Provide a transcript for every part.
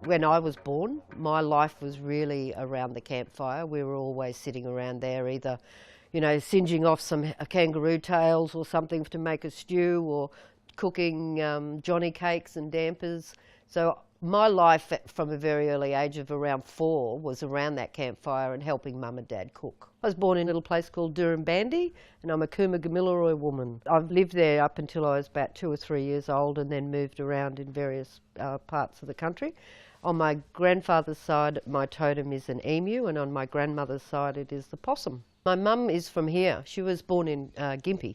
When I was born, my life was really around the campfire. We were always sitting around there, either, singeing off some kangaroo tails or something to make a stew, or cooking johnny cakes and dampers. So my life from a very early age of around 4 was around that campfire and helping Mum and Dad cook. I was born in a little place called Durrumbandi, and I'm a Cooma-Gamilaroi woman. I've lived there up until I was about 2 or 3 years old, and then moved around in various parts of the country. On my grandfather's side, my totem is an emu, and on my grandmother's side, it is the possum. My mum is from here. She was born in Gympie.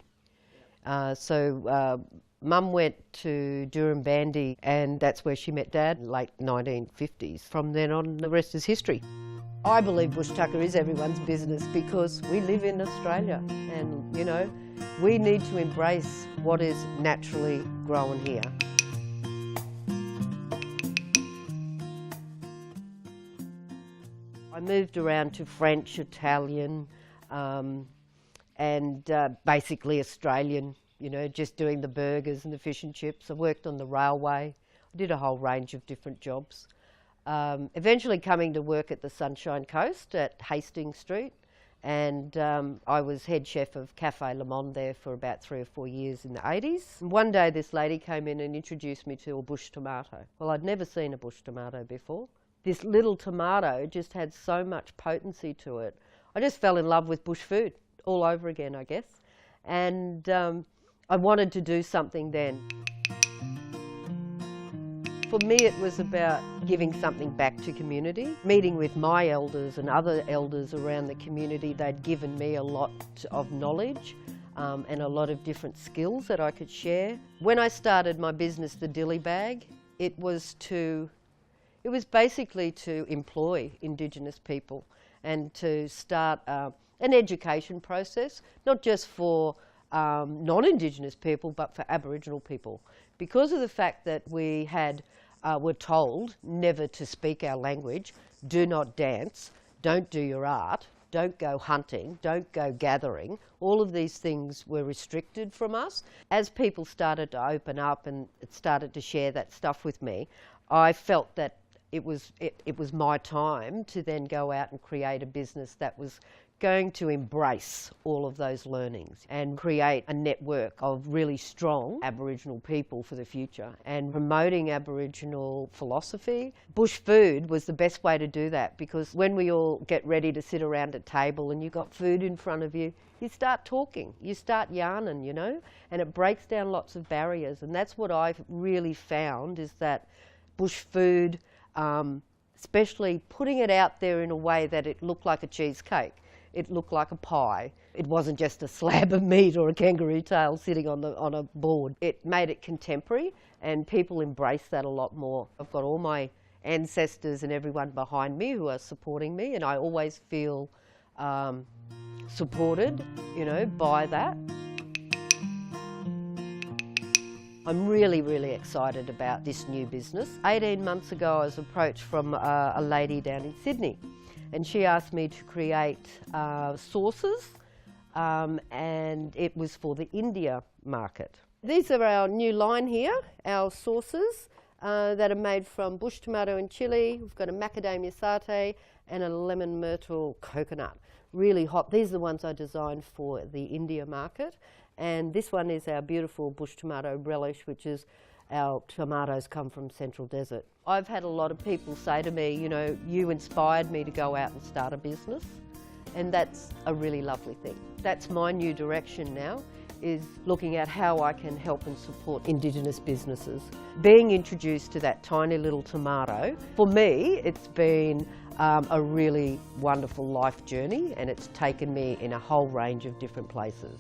Mum went to Durrumbandi, and that's where she met Dad in the late 1950s. From then on, the rest is history. I believe bush tucker is everyone's business because we live in Australia, and we need to embrace what is naturally grown here. I moved around to French, Italian, and basically Australian, just doing the burgers and the fish and chips. I worked on the railway. I did a whole range of different jobs. Eventually coming to work at the Sunshine Coast at Hastings Street, and I was head chef of Cafe Le Monde there for about 3 or 4 years in the 80s. One day this lady came in and introduced me to a bush tomato. Well, I'd never seen a bush tomato before. This little tomato just had so much potency to it. I just fell in love with bush food all over again, I guess. And I wanted to do something then. For me, it was about giving something back to community. Meeting with my elders and other elders around the community, they'd given me a lot of knowledge and a lot of different skills that I could share. When I started my business, the Dilly Bag, it was basically to employ Indigenous people and to start an education process, not just for non-Indigenous people, but for Aboriginal people. Because of the fact that we were told never to speak our language, do not dance, don't do your art, don't go hunting, don't go gathering, all of these things were restricted from us. As people started to open up and started to share that stuff with me, I felt that it was my time to then go out and create a business that was going to embrace all of those learnings and create a network of really strong Aboriginal people for the future, and promoting Aboriginal philosophy. Bush food was the best way to do that, because when we all get ready to sit around a table and you've got food in front of you, you start talking, you start yarning, and it breaks down lots of barriers. And that's what I've really found, is that bush food, especially putting it out there in a way that it looked like a cheesecake, it looked like a pie. It wasn't just a slab of meat or a kangaroo tail sitting on a board. It made it contemporary, and people embrace that a lot more. I've got all my ancestors and everyone behind me who are supporting me, and I always feel supported, by that. I'm really, really excited about this new business. 18 months ago, I was approached from a lady down in Sydney, and she asked me to create sauces, and it was for the India market. These are our new line here, our sauces that are made from bush tomato and chilli. We've got a macadamia satay and a lemon myrtle coconut. Really hot. These are the ones I designed for the India market. And this one is our beautiful bush tomato relish, which is our tomatoes come from Central Desert. I've had a lot of people say to me, you inspired me to go out and start a business, and that's a really lovely thing. That's my new direction now, is looking at how I can help and support Indigenous businesses. Being introduced to that tiny little tomato, for me, it's been a really wonderful life journey, and it's taken me in a whole range of different places.